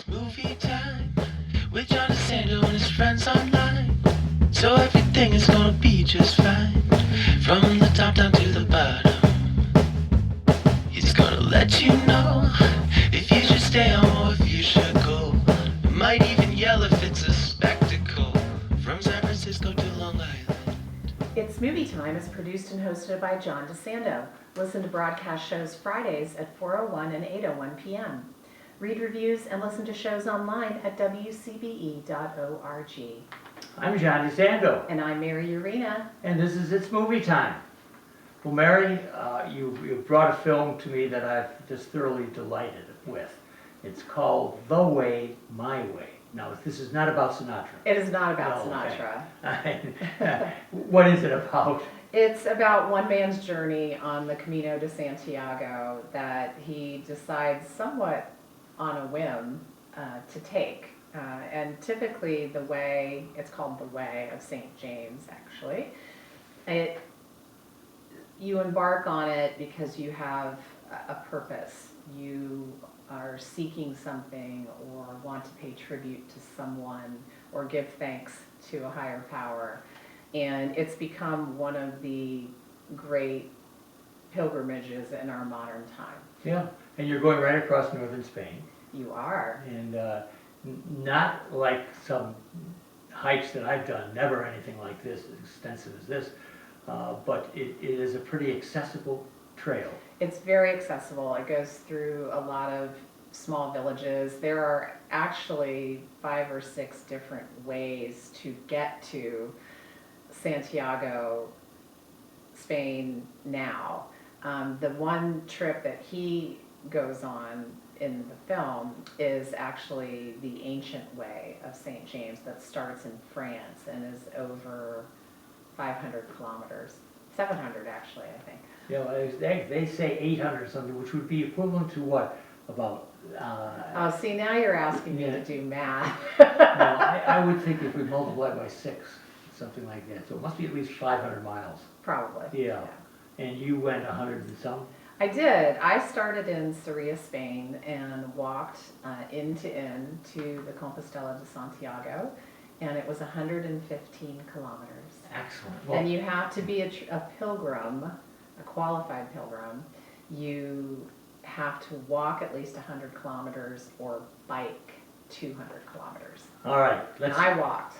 movie time with John DeSando and his friends online. So everything is gonna be just fine. From the top down to the bottom. He's gonna let you know if you should stay home or if you should go. Might even yell if it's a spectacle. From San Francisco to Long Island. It's Movie Time is produced and hosted by John DeSando. Listen to broadcast shows Fridays at 4:01 and 8:01 p.m. Read reviews and listen to shows online at WCBE.org. I'm John DeSando. And I'm Mary Yerina. And this is It's Movie Time. Well, Mary, you brought a film to me that I've just thoroughly delighted with. It's called The Way, My Way. Now, this is not about Sinatra. It is not about Oh, Sinatra. Okay. What is it about? It's about one man's journey on the Camino de Santiago that he decides somewhat on a whim to take. And typically the way, it's called the Way of St. James actually. You embark on it because you have a purpose. You are seeking something or want to pay tribute to someone or give thanks to a higher power. And it's become one of the great pilgrimages in our modern time. Yeah, and you're going right across northern Spain. You are. And not like some hikes that I've done, never anything like this, as extensive as this, but it is a pretty accessible trail. It's very accessible. It goes through a lot of small villages. There are actually 5 or 6 different ways to get to Santiago, Spain now. The one trip that he goes on in the film is actually the ancient way of St. James that starts in France and is over 500 kilometers, 700 actually, I think. You know, they say 800 something, which would be equivalent to what? About... Oh, see, now you're asking me to do math. No, I would think if we multiply by 6, something like that. So it must be at least 500 miles. Probably. Yeah. And you went 100 and some? I did. I started in Sevilla, Spain, and walked end to end to the Compostela de Santiago, and it was 115 kilometers. Excellent. Well, And you have to be a pilgrim, a qualified pilgrim. You have to walk at least 100 kilometers or bike 200 kilometers. all right. And I walked.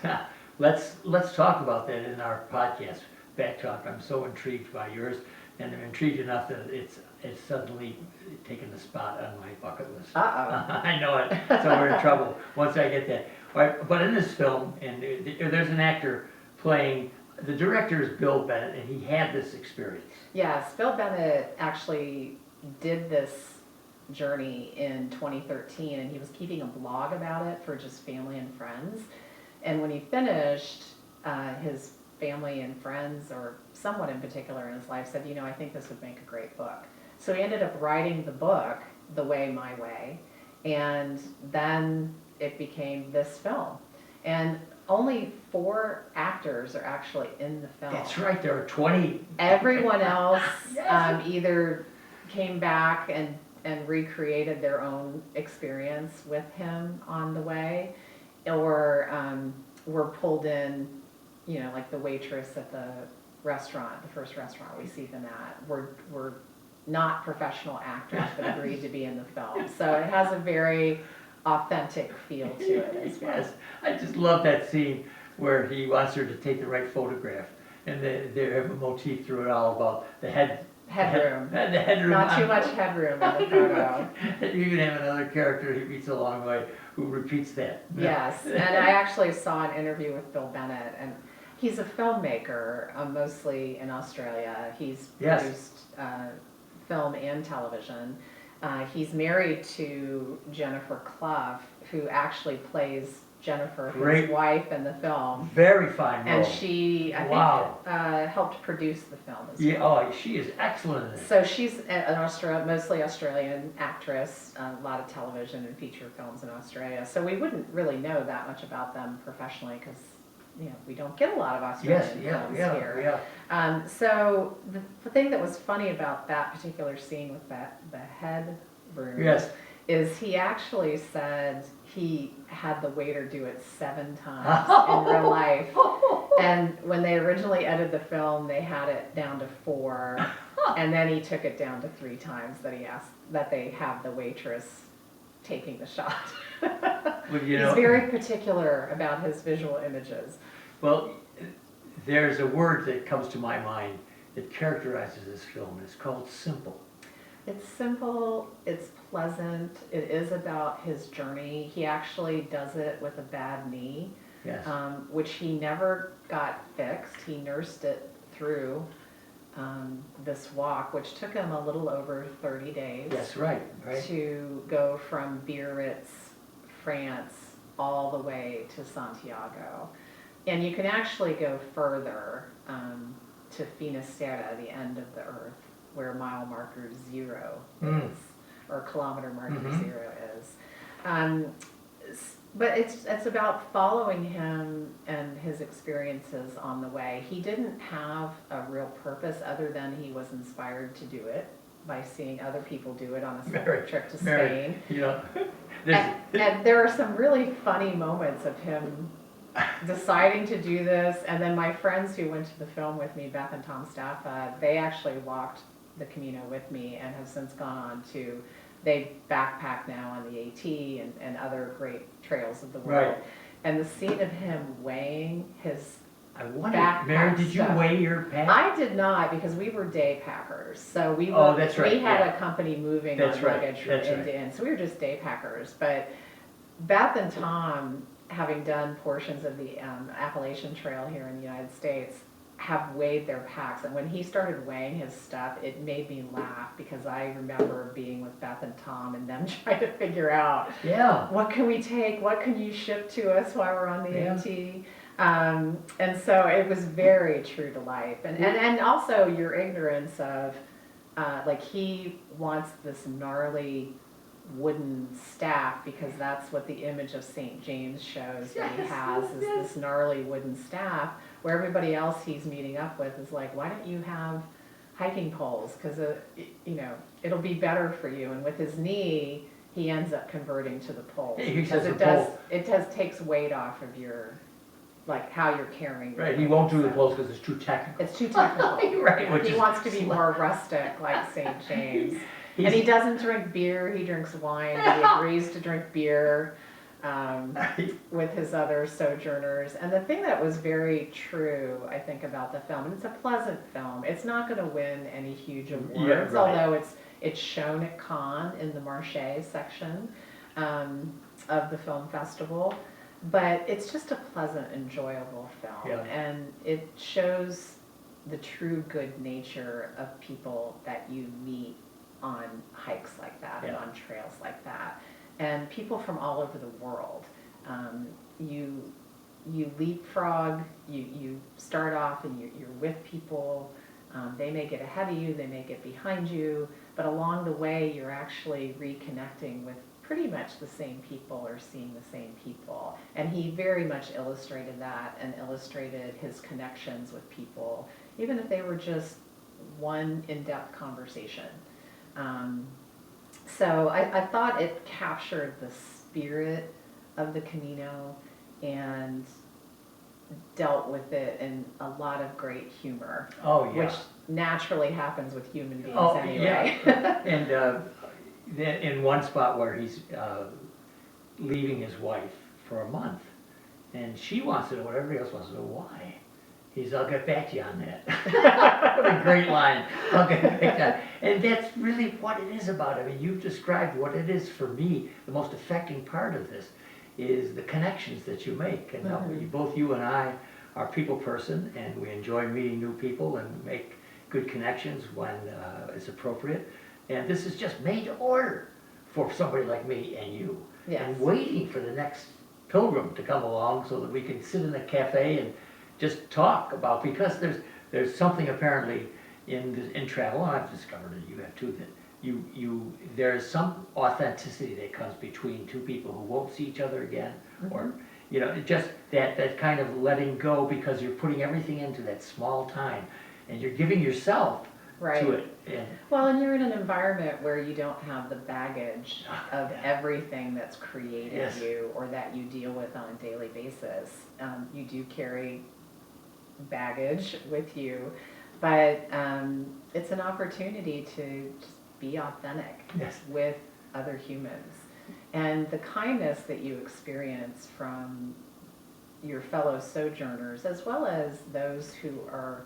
Let's talk about that in our podcast, Back Talk. I'm so intrigued by yours, and I'm intrigued enough that it's suddenly taken the spot on my bucket list. Uh-oh. I know it, so we're in trouble once I get that. All right, but in this film, and there's an actor playing, the director is Bill Bennett, and he had this experience. Yes, Bill Bennett actually did this journey in 2013, and he was keeping a blog about it for just family and friends. And when he finished, his family and friends, or someone in particular in his life, said, you know, I think this would make a great book. So he ended up writing the book, The Way, My Way, and then it became this film. And only 4 actors are actually in the film. That's right, there are 20. Everyone else Yes. either came back and recreated their own experience with him on the way, or were pulled in, you know, like the waitress at the restaurant, the first restaurant we see them at, were not professional actors but agreed to be in the film. So it has a very authentic feel to it as well. Yes, I just love that scene where he wants her to take the right photograph, and they have a motif through it all about the headroom. The headroom. Not too much headroom in the photo. You even have another character he meets along the way who repeats that. Yes, and I actually saw an interview with Bill Bennett, and he's a filmmaker, mostly in Australia. He's Yes. produced film and television. He's married to Jennifer Clough, who actually plays Jennifer, Great. his wife in the film. Very fine role. And she, I Wow. think, helped produce the film as Yeah, well. oh, she is excellent in it. So she's an mostly Australian actress, a lot of television and feature films in Australia. So we wouldn't really know that much about them professionally because, you know, we don't get a lot of Australian films here. Yeah. So the thing that was funny about that particular scene with the head room Yes. is he actually said he had the waiter do it 7 times in real life. And when they originally edited the film, they had it down to 4, and then he took it down to 3 times that he asked that they have the waitress taking the shot. Well, you He's know, very particular about his visual images. well, there's a word that comes to my mind that characterizes this film. It's called simple. It's simple, it's pleasant, it is about his journey. He actually does it with a bad knee, Yes. which he never got fixed. He nursed it through this walk, which took him a little over 30 days Yes, right. to go from Biarritz, France, all the way to Santiago. And you can actually go further to Finisterre, the end of the earth, where mile marker 0 is, or kilometer marker 0 is. But it's about following him and his experiences on the way. He didn't have a real purpose other than he was inspired to do it by seeing other people do it on a separate trip to Spain. You know, And there are some really funny moments of him deciding to do this. And then my friends who went to the film with me, Beth and Tom Staffa, they actually walked the Camino with me and have since gone on to, they backpack now on the AT and other great trails of the world. Right. And the scene of him weighing his I wonder, backpack Mary, did you stuff. weigh your pack? I did not, because we were day packers. So we were, Oh, that's right, we had yeah. a company moving That's on right, luggage from that's end right. to end. So we were just day packers. But Beth and Tom, having done portions of the Appalachian Trail here in the United States, have weighed their packs. And when he started weighing his stuff, it made me laugh, because I remember being with Beth and Tom and them trying to figure out, Yeah. what can we take? What can you ship to us while we're on the Yeah. AT? And so it was very true to life. And also your ignorance of, like, he wants this gnarly wooden staff, because that's what the image of St. James shows that he Yes, has, yes, is yes. this gnarly wooden staff, where everybody else he's meeting up with is like, why don't you have hiking poles? Because, you know, it'll be better for you. And with his knee, he ends up converting to the poles. He Because says it the does, pole. it does takes weight off of your, like, how you're carrying. your Right, he weight. won't do the So poles because it's too technical. It's too technical. Right, which He is wants to be sli- more rustic, like St. James. And He's- he doesn't drink beer, he drinks wine, but he agrees to drink beer with his other sojourners. And the thing that was very true, I think, about the film, and it's a pleasant film, it's not gonna win any huge awards, right. although it's shown at Cannes in the Marché section of the film festival. But it's just a pleasant, enjoyable film. Yeah. And it shows the true good nature of people that you meet on hikes like that and Yeah. on trails like that, and people from all over the world. You leapfrog, you start off and you're with people. They may get ahead of you, they may get behind you, but along the way you're actually reconnecting with pretty much the same people or seeing the same people. And he very much illustrated that, and illustrated his connections with people, even if they were just one in-depth conversation. So I thought it captured the spirit of the Camino and dealt with it in a lot of great humor, Oh, yeah. which naturally happens with human beings Oh, anyway. yeah. And then in one spot where he's leaving his wife for a month, and she wants to know what everybody else wants to know, why. He's, I'll get back to you on that. What a great line. I'll get back to you. And that's really what it is about. I mean, you've described what it is for me. The most affecting part of this is the connections that you make. And both you and I are people person, and we enjoy meeting new people and make good connections when it's appropriate. And this is just made to order for somebody like me and you. Yes. And waiting for the next pilgrim to come along so that we can sit in a cafe and just talk about, because there's something apparently in travel, and I've discovered it, you have too, that there's some authenticity that comes between two people who won't see each other again, or just that kind of letting go, because you're putting everything into that small time, and you're giving yourself Right. to it. And Well, and you're in an environment where you don't have the baggage of Yeah. everything that's created Yes. you or that you deal with on a daily basis. You do carry baggage with you, but it's an opportunity to just be authentic Yes. with other humans. And the kindness that you experience from your fellow sojourners, as well as those who are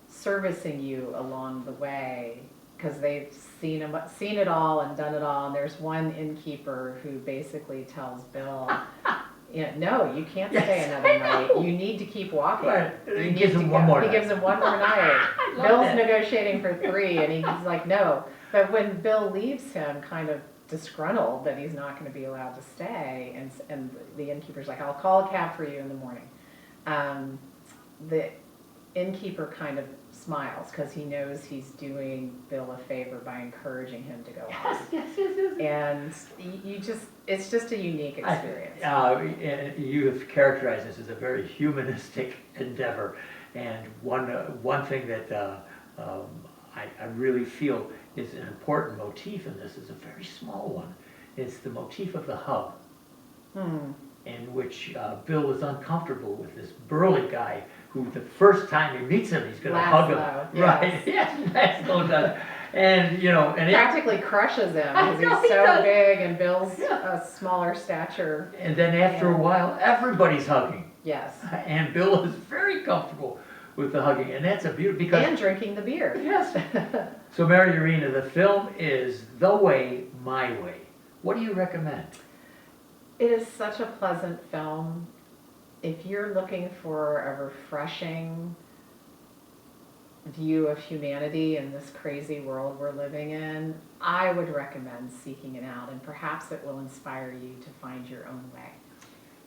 servicing you along the way, because they've seen it all and done it all. And there's one innkeeper who basically tells Bill, no, you can't stay Yes, another I night. know. You need to keep walking. Right. You He need gives to him go." one more He night. gives him one more night. love Bill's that. negotiating for 3, and he's like, no. But when Bill leaves him, kind of disgruntled that he's not going to be allowed to stay, and the innkeeper's like, I'll call a cab for you in the morning. The innkeeper kind of smiles because he knows he's doing Bill a favor by encouraging him to go on. And it's just a unique experience. And you have characterized this as a very humanistic endeavor. And one thing that I really feel is an important motif in this is a very small one. It's the motif of the hug, in which Bill is uncomfortable with this burly guy who the first time he meets him, he's going to hug him. Laszlo, Right, yes, Laszlo does. And, and Practically crushes him I because know he's he so does. big and Bill's a smaller stature. and then after a while, everybody's hugging. Yes. And Bill is very comfortable with the hugging, and that's a beautiful, because And drinking the beer. yes. So Mary Yerina, the film is The Way, My Way. What do you recommend? It is such a pleasant film. If you're looking for a refreshing view of humanity in this crazy world we're living in, I would recommend seeking it out, and perhaps it will inspire you to find your own way.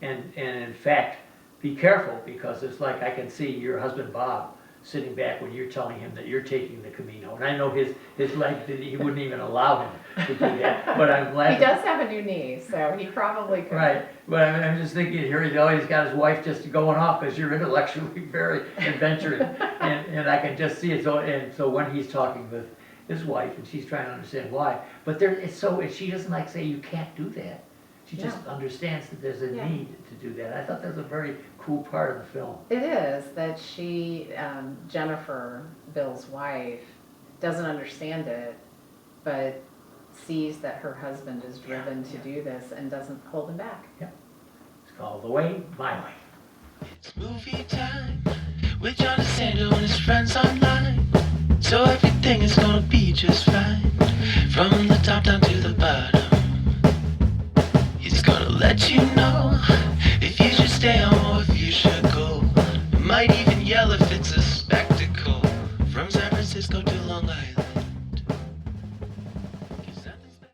And in fact, be careful, because it's like I can see your husband Bob sitting back when you're telling him that you're taking the Camino. And I know his leg, he wouldn't even allow him to do that, but I'm glad. He does have a new knee, so he probably could. Right, but I'm just thinking here, he's always got his wife just going off because you're intellectually very adventurous, and I can just see it. So when he's talking with his wife and she's trying to understand why, but she doesn't like say you can't do that. She just understands that there's a Yeah. need to do that. I thought that was a very cool part of the film. It is that she, Jennifer, Bill's wife, doesn't understand it, but sees that her husband is driven to do this and doesn't hold him back. It's called The Way, My Way. It's movie time with John DeSando and his friends online. So everything is gonna be just fine. From the top down to the bottom, he's gonna let you know